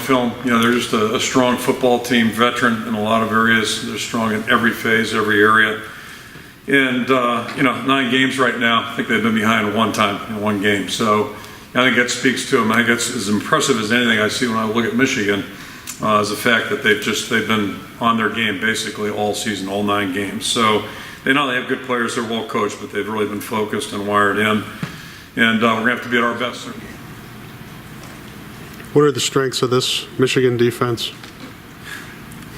film. You know, they're just a strong football team, veteran in a lot of areas. They're strong in every phase, every area. And, you know, 9 games right now. I think they've been behind one time in one game. So I think that speaks to them. I think that's as impressive as anything I see when I look at Michigan, is the fact that they've been on their game basically all season, all 9 games. So they know they have good players. They're well coached, but they've really been focused and wired in. And we're going to have to be at our best. What are the strengths of this Michigan defense?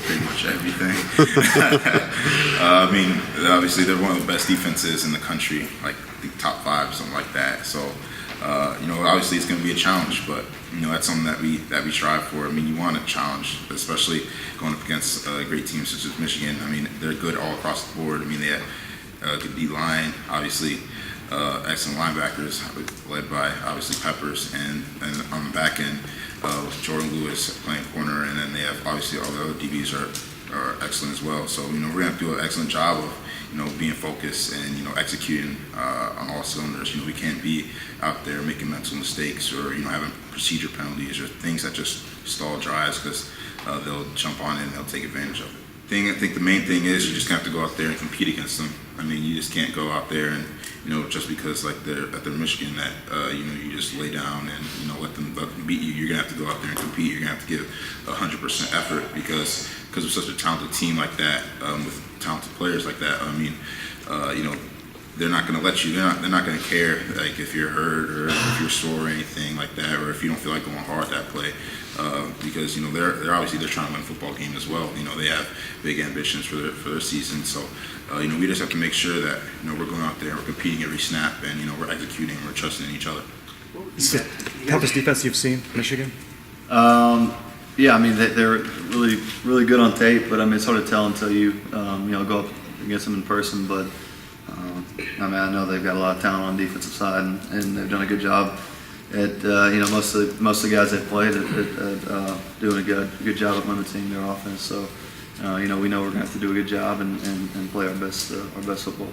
Pretty much everything. I mean, obviously they're one of the best defenses in the country, like I think top 5, something like that. So, you know, obviously it's going to be a challenge, but you know that's something that we strive for. I mean, you want a challenge, especially going up against great teams such as Michigan. I mean, they're good all across the board. I mean, they have good D line, obviously. Excellent linebackers led by obviously Peppers, and on the back end with Jordan Lewis playing corner, and then they have obviously all the other DBs are excellent as well. So you know we're gonna do an excellent job of being focused and executing on all cylinders. You know we can't be out there making mental mistakes or having procedure penalties or things that just stall drives because they'll jump on it and they'll take advantage of it. I think the main thing is you just have to go out there and compete against them. I mean, you just can't go out there and just because like they're Michigan that you just lay down and let them beat you. You're gonna have to go out there and compete. You're gonna have to give 100% effort because of such a talented team like that with talented players like that. I mean, they're not gonna let you. They're not gonna care like if you're hurt or if you're sore or anything like that, or if you don't feel like going hard that play. Because they're obviously trying to win a football game as well. They have big ambitions for their season. So we just have to make sure that we're going out there, we're competing every snap, and we're executing, we're trusting in each other. Is the toughest defense you've seen, Michigan? Yeah, I mean they're really good on tape, but I mean it's hard to tell until you go up against them in person. But I mean I know they've got a lot of talent on the defensive side, and they've done a good job at most of the guys they've played at doing a good job at limiting their offense. So we know we're gonna have to do a good job and play our best football.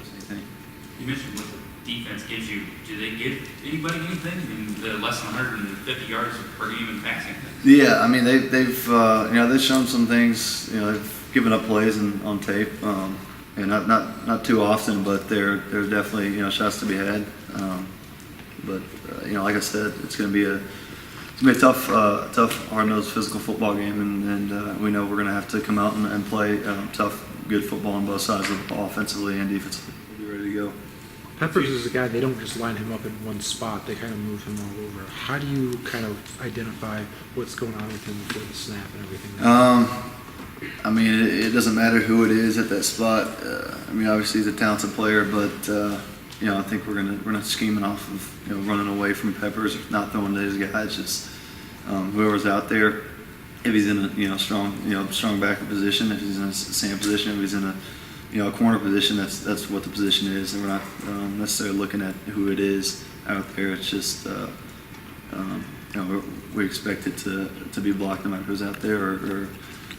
You mentioned what the defense gives you. Do they give anybody anything in the less than 150 yards per game in passing? Yeah, I mean they've shown some things. They've given up plays on tape, and not too often, but there's definitely shots to be had. But like I said, it's going to be a tough, hard-nosed physical football game, and we know we're going to have to come out and play tough, good football on both sides of the ball, offensively and defensively. We'll be ready to go. Peppers is a guy, they don't just line him up in one spot, they kind of move him all over. How do you kind of identify what's going on with him before the snap and everything? I mean, it doesn't matter who it is at that spot. I mean, obviously he's a talented player, but I think we're not scheming off of running away from Peppers, not throwing to his guys. Just whoever's out there, if he's in a strong backup position, if he's in a same position, if he's in a corner position, that's what the position is, and we're not necessarily looking at who it is out there. It's just we expect it to be blocked no matter who's out there, or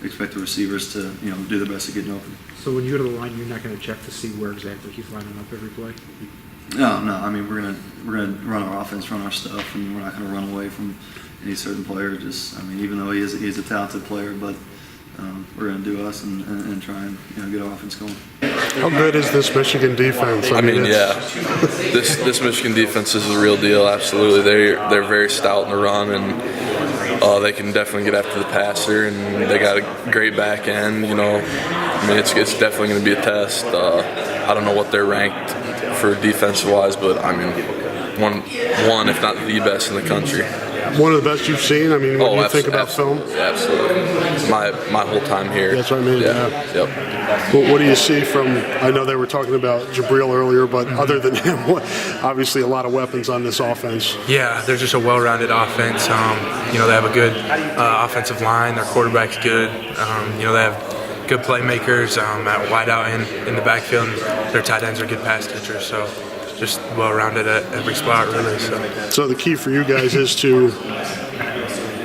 expect the receivers to do their best to get open. So when you go to the line, you're not going to check to see where exactly he's lining up every play? No. I mean we're gonna run our offense, run our stuff, and we're not going to run away from any certain player. Just even though he's a talented player, but we're going to do us and try and get our offense going. How good is this Michigan defense? I mean, yeah, this Michigan defense is the real deal. Absolutely, they're very stout in the run, and they can definitely get after the passer, and they got a great back end. I mean, it's definitely going to be a test. I don't know what they're ranked for defensive-wise, but I mean, one if not the best in the country. One of the best you've seen? I mean, when you think about film? Absolutely. My whole time here. That's what I mean, yeah. Yep. What do you see from, I know they were talking about Jabril earlier, but other than him, obviously a lot of weapons on this offense. Yeah, they're just a well-rounded offense. They have a good offensive line. Their quarterback's good. They have good playmakers at wideout and in the backfield. And their tight ends are good pass catchers. So just well-rounded at every spot, really. So the key for you guys is to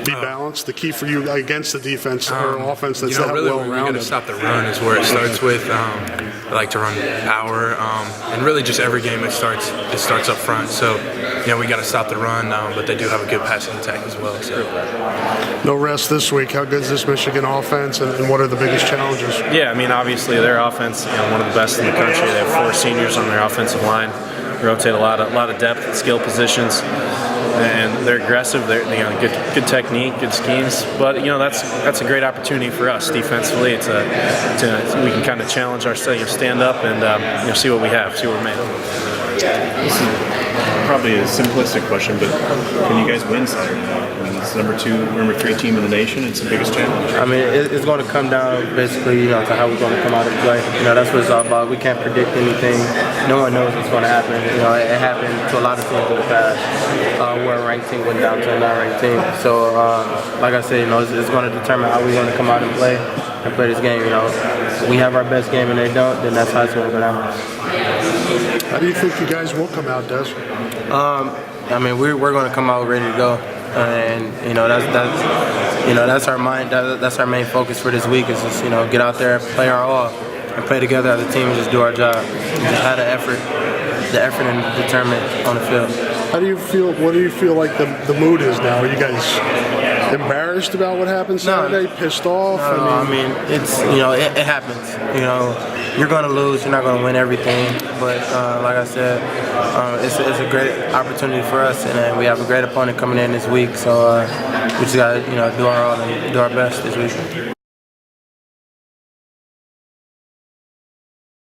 be balanced. The key for you against the defense or offense that's that really well-rounded. You got to stop the run is where it starts with. I like to run power, and really just every game it starts up front. So we got to stop the run, but they do have a good passing attack as well. So. No rest this week. How good is this Michigan offense, and what are the biggest challenges? Yeah, I mean, obviously their offense, one of the best in the country. They have 4 seniors on their offensive line. Rotate a lot of depth at skill positions, and they're aggressive. They're good technique, good schemes. But that's a great opportunity for us defensively. We can kind of challenge ourselves, stand up, and see what we have, see what we're made of. This is probably a simplistic question, but can you guys win Saturday night? I mean, it's number 3 team in the nation. It's the biggest challenge. I mean, it's going to come down basically, to how we're going to come out and play. That's what it's all about. We can't predict anything. No one knows what's going to happen. It happened to a lot of teams in the past where a ranked team went down to a non-ranked team. So, like I said, it's going to determine how we're going to come out and play this game. If we have our best game and they don't, then that's how it's going to go down. How do you think you guys will come out, Des? I mean, we're going to come out ready to go, and that's our mind. That's our main focus for this week is just get out there, play our all, and play together as a team and just do our job. And just have the effort and determination on the field. How do you feel? What do you feel like the mood is now? Are you guys embarrassed about what happened Saturday? Pissed off? No, I mean it's it happens. You're going to lose. You're not going to win everything. But like I said, it's a great opportunity for us, and we have a great opponent coming in this week. So we just got to do our all and do our best this week.